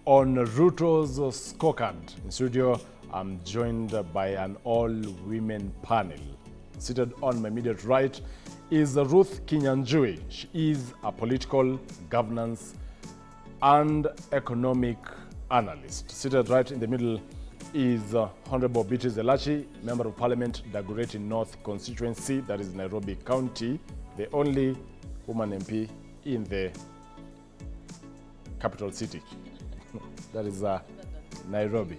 On Ruto's scorecard in studio, I'm joined by an all-women panel. Seated on my immediate right is Ruth Kinyanjui. She is a political, governance, and economic analyst. Seated right in the middle is Honorable Beatrice Elachi, Member of Parliament, Dagoretti North constituency, that is Nairobi County, the only woman MP in the capital city. That is Nairobi.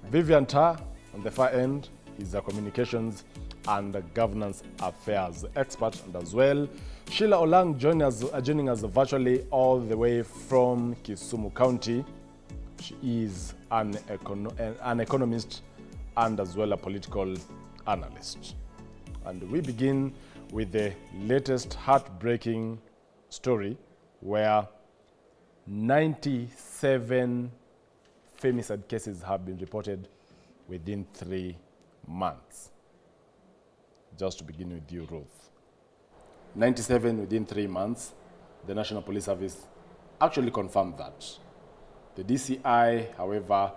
Vivian Tar, on the far end, is a communications and governance affairs expert, and as well, Sheila Olang joining us virtually all the way from Kisumu County. She is an economist and as well a political analyst. And we begin with the latest heartbreaking story where 97 femicide cases have been reported within 3 months. Just to begin with you, Ruth. 97 within 3 months. The National Police Service actually confirmed that. The DCI, however,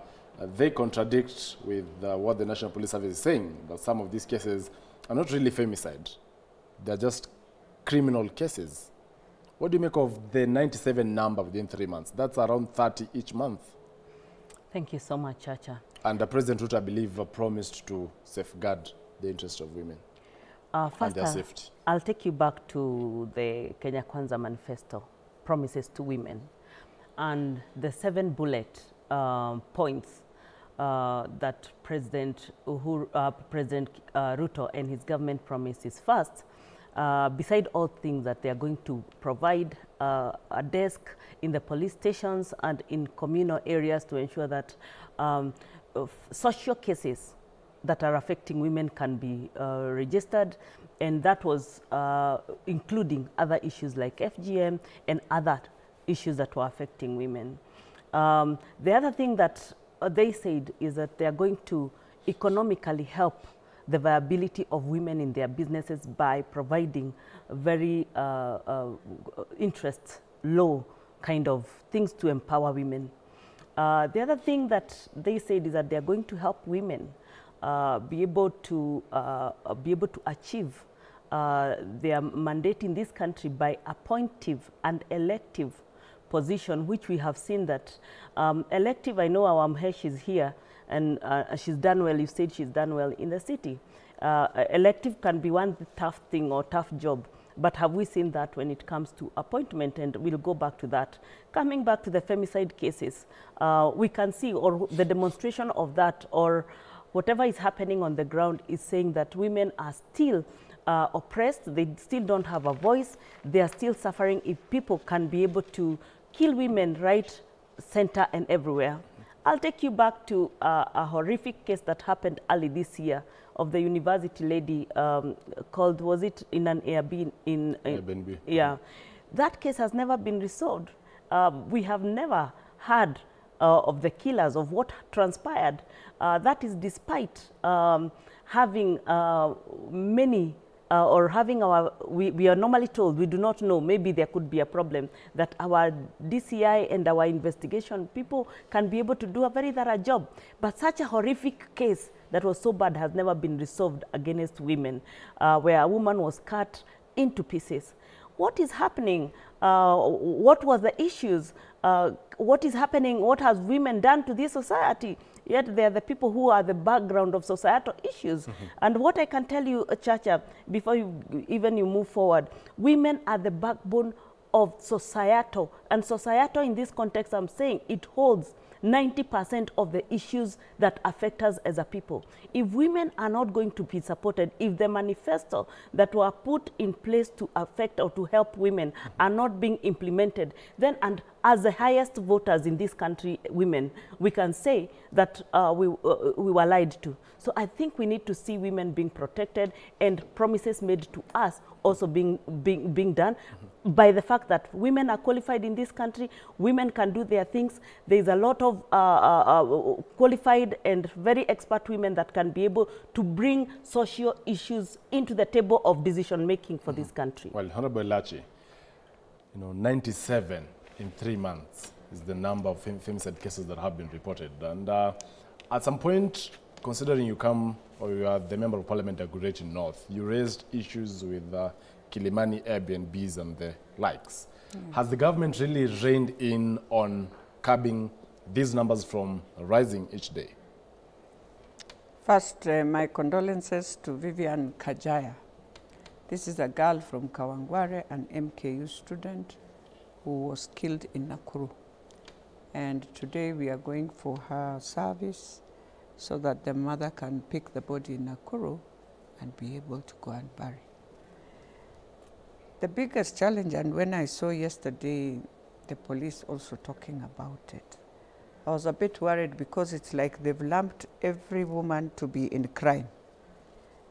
they contradict with what the National Police Service is saying, that some of these cases are not really femicide. They're just criminal cases. What do you make of the 97 number within 3 months? That's around 30 each month. Thank you so much, Chacha. And President Ruto, I believe, promised to safeguard the interests of women and their safety. I'll take you back to the Kenya Kwanza Manifesto, promises to women, and the 7 bullet points that President Ruto and his government promises. First, beside all things, that they are going to provide a desk in the police stations and in communal areas to ensure that social cases that are affecting women can be registered, and that was including other issues like FGM and other issues that were affecting women. The other thing that they said is that they are going to economically help the viability of women in their businesses by providing very interest low kind of things to empower women. The other thing that they said is that they are going to help women be able to achieve their mandate in this country by appointive and elective position, which we have seen that elective, I know our Mhesh is here, and she's done well. You said she's done well in the city. Elective can be one tough thing or tough job, but have we seen that when it comes to appointment? And we'll go back to that. Coming back to the femicide cases, we can see, or the demonstration of that, or whatever is happening on the ground is saying that women are still oppressed. They still don't have a voice. They are still suffering. If people can be able to kill women right, center, and everywhere. I'll take you back to a horrific case that happened early this year of the university lady called, was it in an Airbnb? Airbnb. Yeah. That case has never been resolved. We have never heard of the killers, of what transpired. That is despite having many or having our, we are normally told, we do not know, maybe there could be a problem, that our DCI and our investigation people can be able to do a very thorough job. But such a horrific case that was so bad has never been resolved against women, where a woman was cut into pieces. What is happening? What were the issues? What is happening? What has women done to this society? Yet they are the people who are the background of societal issues. And what I can tell you, Chacha, before you move forward, women are the backbone of societal. And societal in this context, I'm saying it holds 90% of the issues that affect us as a people. If women are not going to be supported, if the manifesto that were put in place to affect or to help women are not being implemented, then, and as the highest voters in this country, women, we can say that we were lied to. So I think we need to see women being protected and promises made to us also being done by the fact that women are qualified in this country, women can do their things. There is a lot of qualified and very expert women that can be able to bring social issues into the table of decision making for this country. Well, Honorable Elachi, 97 in 3 months. is the number of femicide cases that have been reported. And at some point, considering you are the Member of Parliament at Great North, you raised issues with Kilimani Airbnbs and the likes. Has the government really reined in on curbing these numbers from rising each day? First, my condolences to Vivian Kajaya. This is a girl from Kawangware, an MKU student who was killed in Nakuru. And today we are going for her service so that the mother can pick the body in Nakuru and be able to go and bury. The biggest challenge, and when I saw yesterday the police also talking about it, I was a bit worried because it's like they've lumped every woman to be in crime.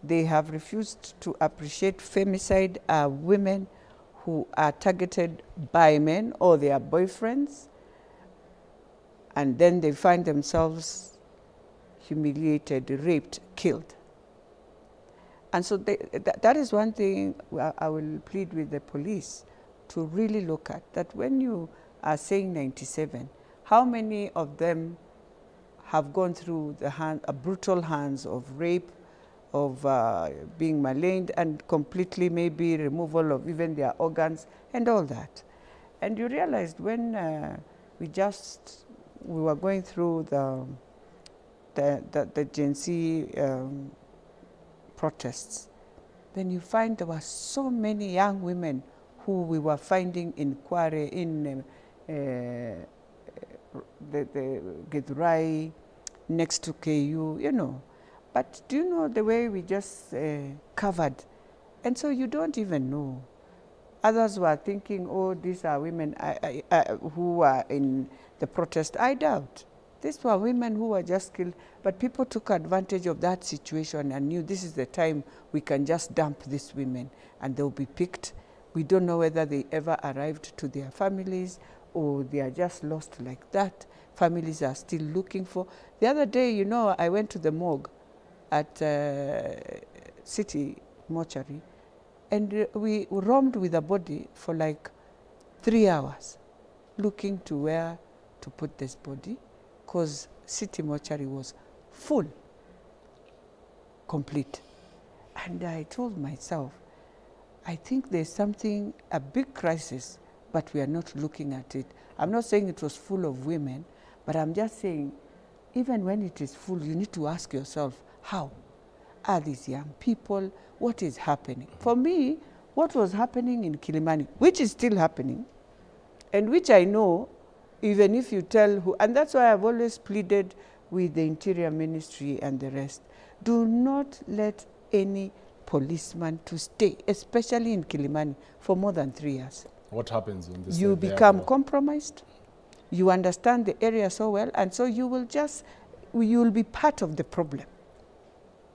They have refused to appreciate femicide are women who are targeted by men or their boyfriends, and then they find themselves humiliated, raped, killed. And so that is one thing I will plead with the police to really look at, that when you are saying 97, how many of them have gone through the brutal hands of rape, of being maligned, and completely maybe removal of even their organs and all that. And you realized when we were going through the Gen Z protests, then you find there were so many young women who we were finding in Kware, in the Githurai, next to KU, you know. But do you know the way we just covered? And so you don't even know. Others were thinking, oh, these are women who were in the protest. I doubt. These were women who were just killed, but people took advantage of that situation and knew this is the time we can just dump these women and they'll be picked. We don't know whether they ever arrived to their families or they are just lost like that. Families are still looking for. The other day, you know, I went to the morgue at City Mortuary, and we roamed with the body for like 3 hours, looking to where to put this body, because City Mortuary was full, complete. And I told myself, I think there's something, a big crisis, but we are not looking at it. I'm not saying it was full of women, but I'm just saying, even when it is full, you need to ask yourself, how are these young people? What is happening? For me, what was happening in Kilimani, which is still happening, and which I know, even if you tell who, and that's why I've always pleaded with the Interior Ministry and the rest, do not let any policeman to stay, especially in Kilimani, for more than 3 years. What happens in this? You become compromised. You understand the area so well, and so you will be part of the problem.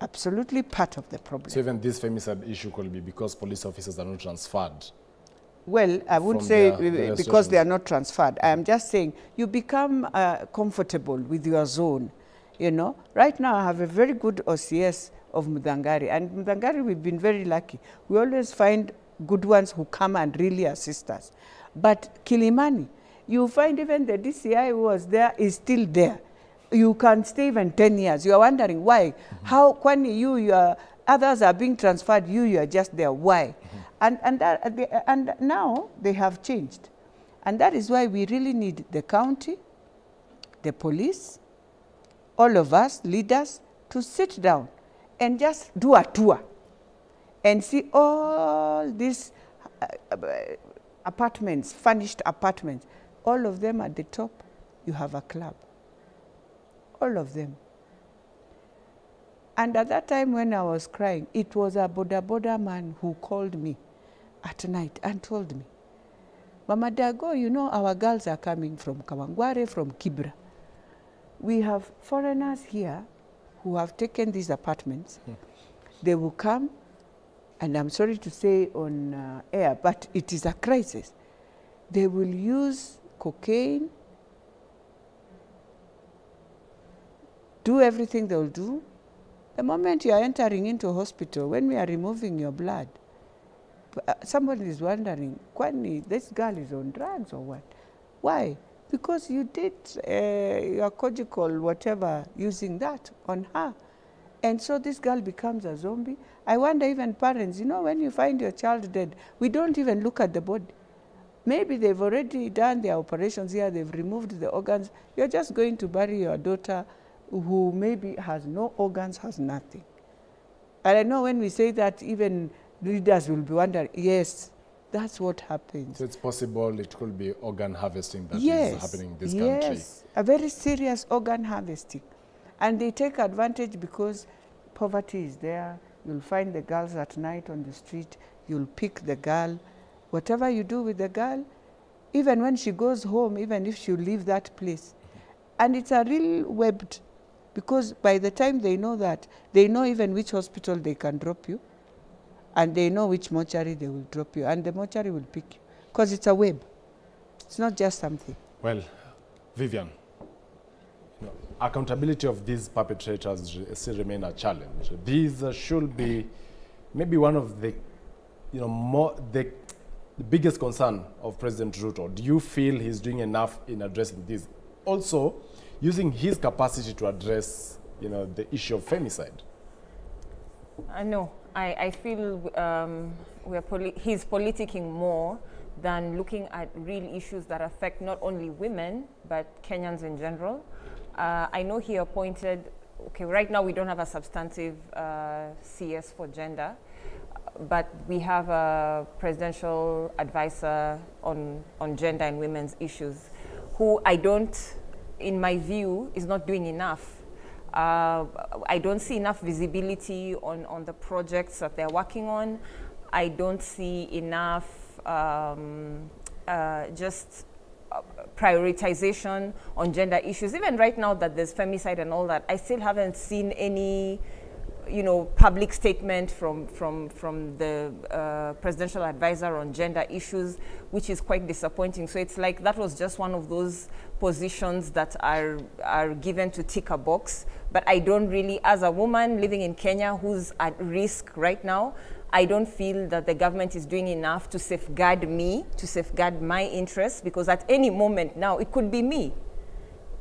Absolutely part of the problem. So even this femicide issue could be because police officers are not transferred? Well, I would say because they are not transferred. I am just saying you become comfortable with your zone. You know, right now I have a very good OCS of Mudangari, and Mudangari we've been very lucky. We always find good ones who come and really assist us. But Kilimani, you find even the DCI who was there is still there. You can stay even 10 years. You are wondering why. How, when others are being transferred, you are just there. Why? And now they have changed. And that is why we really need the county, the police, all of us, leaders, to sit down and just do a tour and see all these apartments, furnished apartments. All of them at the top, you have a club. All of them. And at that time when I was crying, it was a boda man who called me at night and told me, Mama Dago, you know our girls are coming from Kawangware, from Kibra. We have foreigners here who have taken these apartments. They will come, and I'm sorry to say on air, but it is a crisis. They will use cocaine, do everything they'll do. The moment you are entering into a hospital, when we are removing your blood, somebody is wondering, Kwani, this girl is on drugs or what? Why? because you did your conjugal whatever using that on her. And so this girl becomes a zombie. I wonder, even parents, you know, when you find your child dead, we don't even look at the body. Maybe they've already done their operations here, they've removed the organs. You're just going to bury your daughter who maybe has no organs, has nothing. And I know when we say that, even readers will be wondering, yes, that's what happens. So it's possible it could be organ harvesting that yes, is happening in this yes, country. Yes, a very serious organ harvesting. And they take advantage because poverty is there. You'll find the girls at night on the street. You'll pick the girl. Whatever you do with the girl, even when she goes home, even if she'll leave that place. And it's a real webbed, because by the time they know that, they know even which hospital they can drop you, and they know which mortuary they will drop you, and the mortuary will pick you, because it's a web. It's not just something. Well, Vivian, accountability of these perpetrators still remain a challenge. These should be maybe one of the, the biggest concern of President Ruto. Do you feel he's doing enough in addressing this? Also, using his capacity to address, the issue of femicide. No, I feel he's politicking more than looking at real issues that affect not only women, but Kenyans in general. I know he appointed, okay, right now we don't have a substantive CS for gender, but we have a presidential advisor on gender and women's issues, who in my view, is not doing enough. I don't see enough visibility on the projects that they're working on. I don't see enough prioritization on gender issues. Even right now that there's femicide and all that, I still haven't seen any, public statement from the presidential advisor on gender issues, which is quite disappointing. So it's like that was just one of those positions that are given to tick a box. But I don't really, as a woman living in Kenya who's at risk right now, I don't feel that the government is doing enough to safeguard me, to safeguard my interests, because at any moment now, it could be me.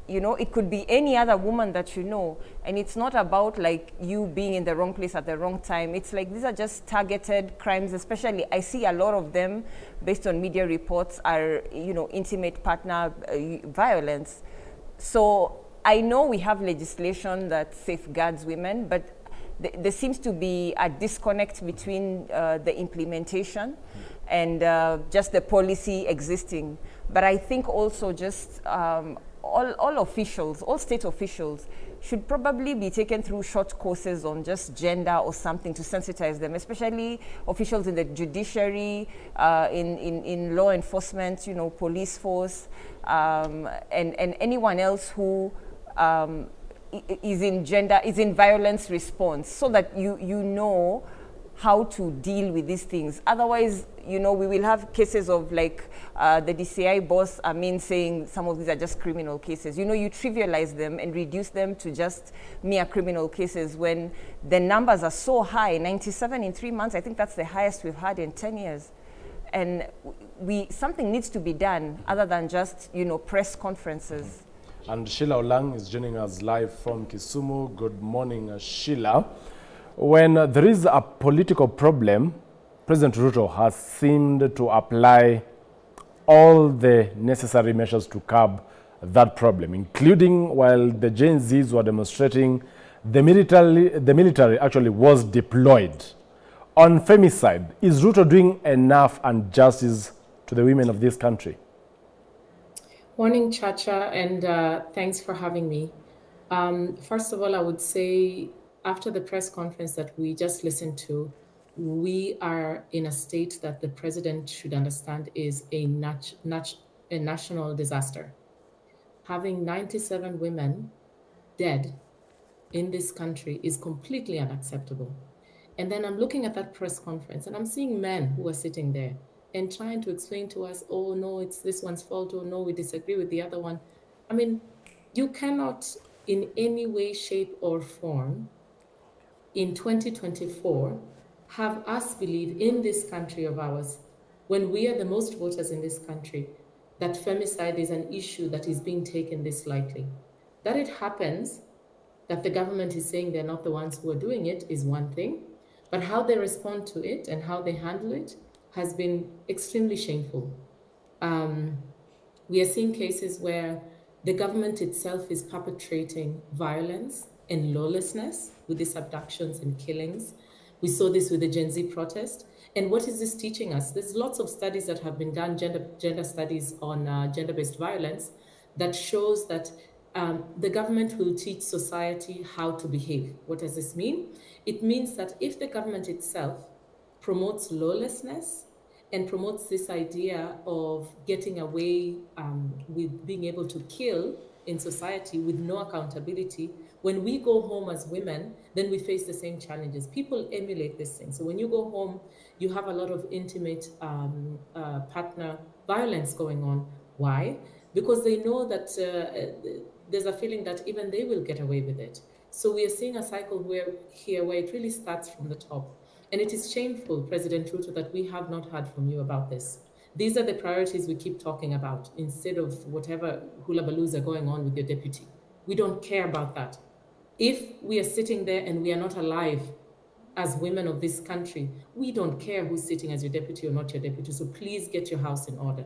It could be any other woman that you know. And it's not about like you being in the wrong place at the wrong time. It's like these are just targeted crimes, especially I see a lot of them based on media reports are, intimate partner violence. So I know we have legislation that safeguards women, but there seems to be a disconnect between the implementation and just the policy existing. But I think also just all officials, all state officials should probably be taken through short courses on just gender or something to sensitize them, especially officials in the judiciary, in law enforcement, police force, and anyone else who is in violence response, so that you know how to deal with these things. Otherwise, we will have cases of like the DCI boss, saying some of these are just criminal cases. You trivialize them and reduce them to just mere criminal cases when the numbers are so high. 97 in 3 months, I think that's the highest we've had in 10 years. And something needs to be done other than just, press conferences. And Sheila Olang is joining us live from Kisumu. Good morning, Sheila. When there is a political problem, President Ruto has seemed to apply all the necessary measures to curb that problem, including while the Gen Zs were demonstrating, the military actually was deployed. On femicide, is Ruto doing enough and justice to the women of this country? Morning, Chacha, and thanks for having me. First of all, I would say after the press conference that we just listened to, we are in a state that the president should understand is a national disaster. Having 97 women dead in this country is completely unacceptable. And then I'm looking at that press conference and I'm seeing men who are sitting there and trying to explain to us, oh no, it's this one's fault, oh no, we disagree with the other one. You cannot in any way, shape or form in 2024 have us believe in this country of ours, when we are the most voters in this country, that femicide is an issue that is being taken this lightly. That it happens, that the government is saying they're not the ones who are doing it is one thing, but how they respond to it and how they handle it has been extremely shameful. We are seeing cases where the government itself is perpetrating violence and lawlessness with these abductions and killings. We saw this with the Gen Z protest. And what is this teaching us? There's lots of studies that have been done, gender studies on gender-based violence, that shows that the government will teach society how to behave. What does this mean? It means that if the government itself promotes lawlessness and promotes this idea of getting away with being able to kill in society with no accountability, when we go home as women, then we face the same challenges. People emulate this thing. So when you go home, you have a lot of intimate partner violence going on. Why? Because they know that there's a feeling that even they will get away with it. So we are seeing a cycle where it really starts from the top. And it is shameful, President Ruto, that we have not heard from you about this. These are the priorities we keep talking about instead of whatever hula baloos are going on with your deputy. We don't care about that. If we are sitting there and we are not alive as women of this country, we don't care who's sitting as your deputy or not your deputy. So please get your house in order.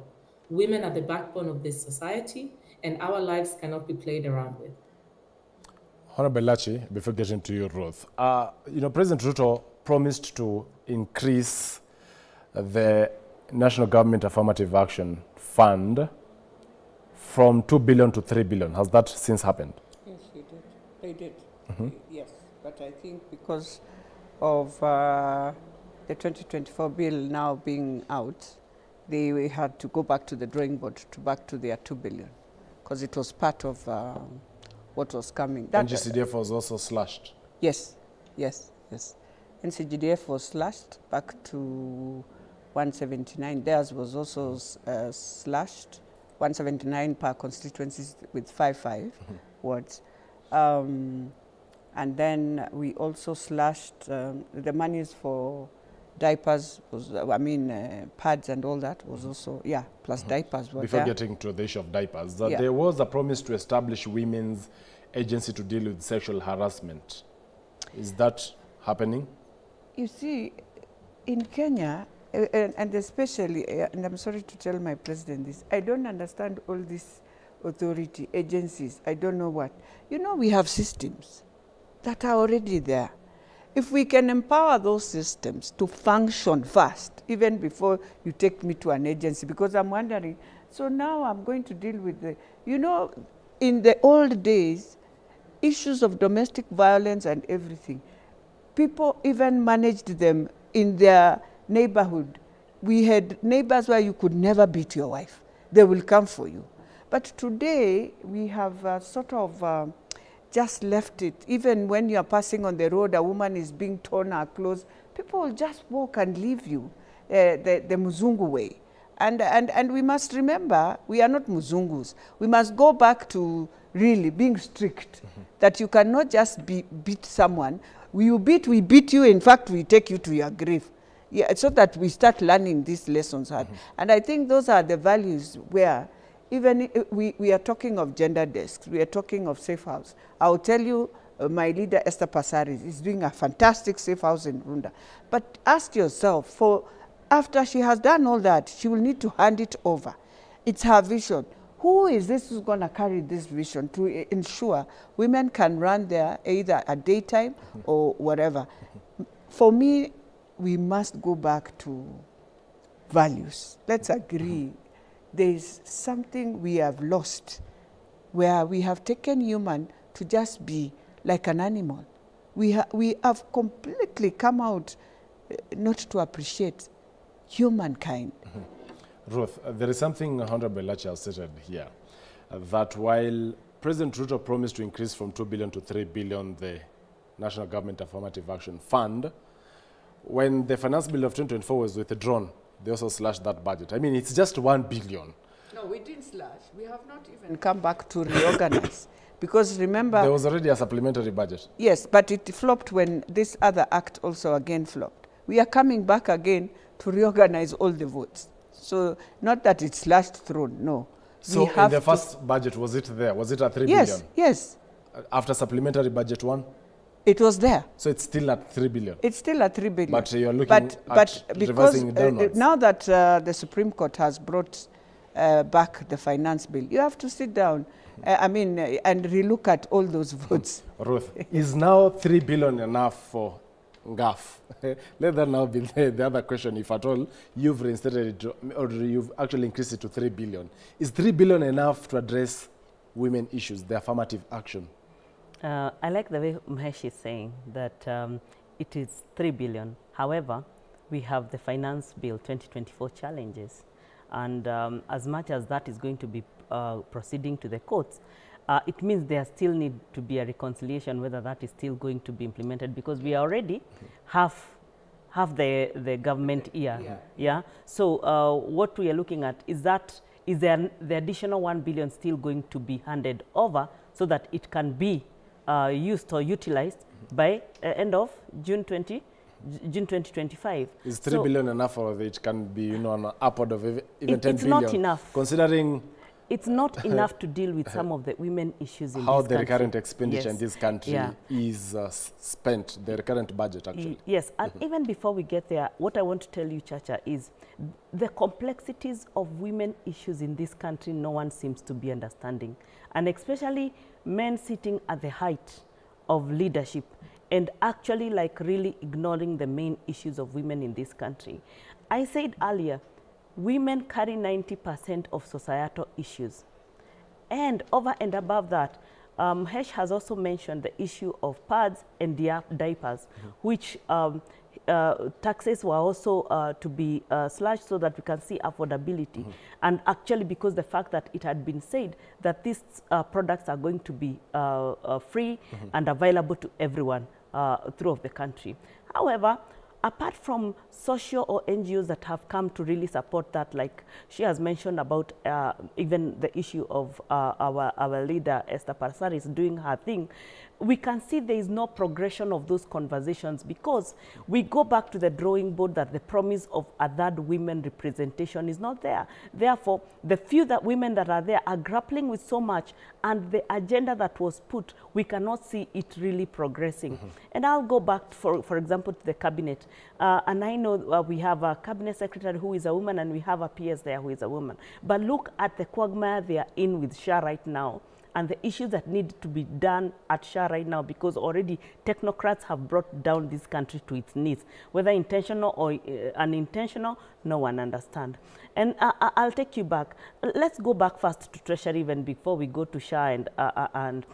Women are the backbone of this society, and our lives cannot be played around with. Honorable Lachi, before getting to you, Ruth, President Ruto promised to increase the National Government Affirmative Action Fund from 2 billion to 3 billion. Has that since happened? Yes, he did. They did. Yes, but I think because of the 2024 bill now being out, they had to go back to the drawing board, back to their 2 billion, because it was part of what was coming. That NGCDF was also slashed. Yes, yes, yes. NCGDF was slashed back to 179. Theirs was also slashed, 179 per constituencies with 55 wards. And then we also slashed the monies for diapers, pads and all that was also, plus diapers were Before there. getting to the issue of diapers, there was a promise to establish women's agency to deal with sexual harassment. Is that happening? You see, in Kenya, and especially, and I'm sorry to tell my president this, I don't understand all these authority agencies, I don't know what. You know, we have systems that are already there. If we can empower those systems to function first, even before you take me to an agency, because I'm wondering, so now I'm going to deal with the, in the old days, issues of domestic violence and everything, people even managed them in their neighborhood. We had neighbors where you could never beat your wife. They will come for you. But today, we have sort of just left it. Even when you are passing on the road, a woman is being torn her clothes, people will just walk and leave you the Muzungu way. And we must remember, we are not Muzungus. We must go back to really being strict, that you cannot just beat someone. We beat you, in fact, we take you to your grave. Yeah, so that we start learning these lessons. And I think those are the values where, even we are talking of gender desks, we are talking of safe house. I'll tell you, my leader, Esther Passaris, is doing a fantastic safe house in Runda. But ask yourself, after she has done all that, she will need to hand it over. It's her vision. Who is this who's going to carry this vision to ensure women can run there either at daytime or whatever? For me, we must go back to values. Let's agree. There's something we have lost where we have taken human to just be like an animal. We have completely come out not to appreciate humankind. Ruth, there is something Honorable Lachi has stated here, that while President Ruto promised to increase from 2 billion to 3 billion the National Government Affirmative Action Fund, when the Finance Bill of 2024 was withdrawn, they also slashed that budget. I mean, it's just 1 billion. No, we didn't slash. We have not even come back to reorganize. Because remember... There was already a supplementary budget. Yes, but it flopped when this other act also again flopped. We are coming back again to reorganize all the votes. So not that it's slashed through, no. So in the first budget, was it there? Was it at 3 yes, billion? Yes. After supplementary budget 1? It was there. So it's still at 3 billion? It's still at 3 billion. But you're looking at reversing it downwards. Now that the Supreme Court has brought back the finance bill, you have to sit down, and relook at all those votes. Ruth, is now 3 billion enough for GAF? Let that now be the other question, if at all you've reinstated it to, or you've actually increased it to 3 billion. Is 3 billion enough to address women issues, the affirmative action? I like the way Mahesh is saying that it is 3 billion. However, we have the finance bill 2024 challenges. And as much as that is going to be proceeding to the courts, it means there still need to be a reconciliation whether that is still going to be implemented, because we are already half the government year. Yeah. So what we are looking at is that is there the additional 1 billion still going to be handed over so that it can be used or utilized by end of June 2025. Is 3 billion enough, or it can be, an upward of even 10 billion? It's not enough. Considering it's not enough to deal with some of the women issues in how this the country. recurrent expenditure in this country is spent, the recurrent budget actually. Yes, and even before we get there, what I want to tell you, Chacha, is the complexities of women issues in this country no one seems to be understanding, and especially men sitting at the height of leadership and actually really ignoring the main issues of women in this country. I said earlier, women carry 90% of societal issues. And over and above that, Hesh has also mentioned the issue of pads and diapers, which taxes were also to be slashed so that we can see affordability. And actually, because the fact that it had been said that these products are going to be free and available to everyone throughout the country. However, apart from social or NGOs that have come to really support that, like she has mentioned about even the issue of our leader, Esther Parsaris, doing her thing, we can see there is no progression of those conversations, because we go back to the drawing board that the promise of a third women representation is not there. Therefore, the few women that are there are grappling with so much, and the agenda that was put, we cannot see it really progressing. And I'll go back, for example, to the cabinet. And I know we have a cabinet secretary who is a woman, and we have a PS there who is a woman. But look at the quagmire they are in with SHA right now, and the issues that need to be done at SHA right now, because already technocrats have brought down this country to its knees. Whether intentional or unintentional, no one understands. And I'll take you back. Let's go back first to Treasury even before we go to SHA and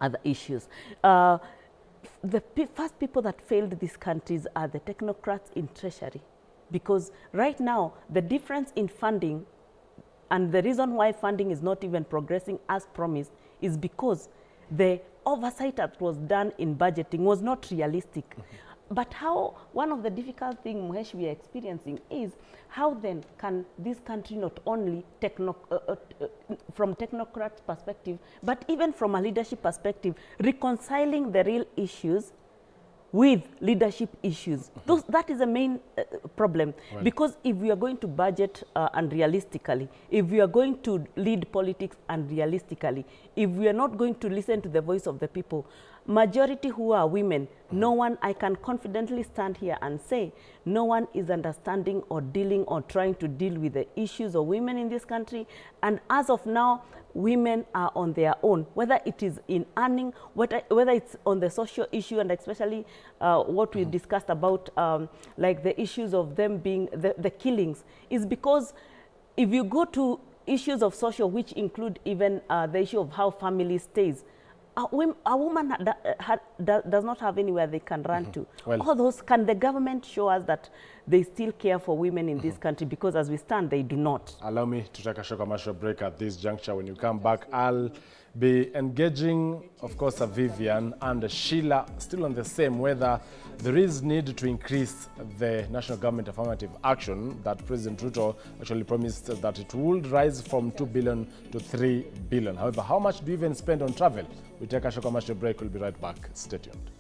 other issues. The first people that failed these countries are the technocrats in Treasury, because right now the difference in funding, and the reason why funding is not even progressing as promised, is because the oversight that was done in budgeting was not realistic. But how, one of the difficult things, Muhesh, we are experiencing is how then can this country not only from technocrats' perspective, but even from a leadership perspective, reconciling the real issues with leadership issues. That is the main problem. Right. Because if we are going to budget unrealistically, if we are going to lead politics unrealistically, if we are not going to listen to the voice of the people, majority who are women, no one, I can confidently stand here and say, no one is understanding or dealing or trying to deal with the issues of women in this country. And as of now, women are on their own, whether it is in earning, whether it's on the social issue, and especially what we discussed about like the issues of them being the killings, is because if you go to issues of social, which include even the issue of how family stays, a woman does not have anywhere they can run to. Well, all those, can the government show us that they still care for women in this country? Because as we stand, they do not. Allow me to take a short commercial break at this juncture. When you come back, I'll be engaging, of course, Vivian and Sheila, still on the same, whether there is need to increase the national government affirmative action that President Ruto actually promised that it would rise from 2 billion to 3 billion. However, how much do you even spend on travel? We take a short commercial break. We'll be right back. Stay tuned.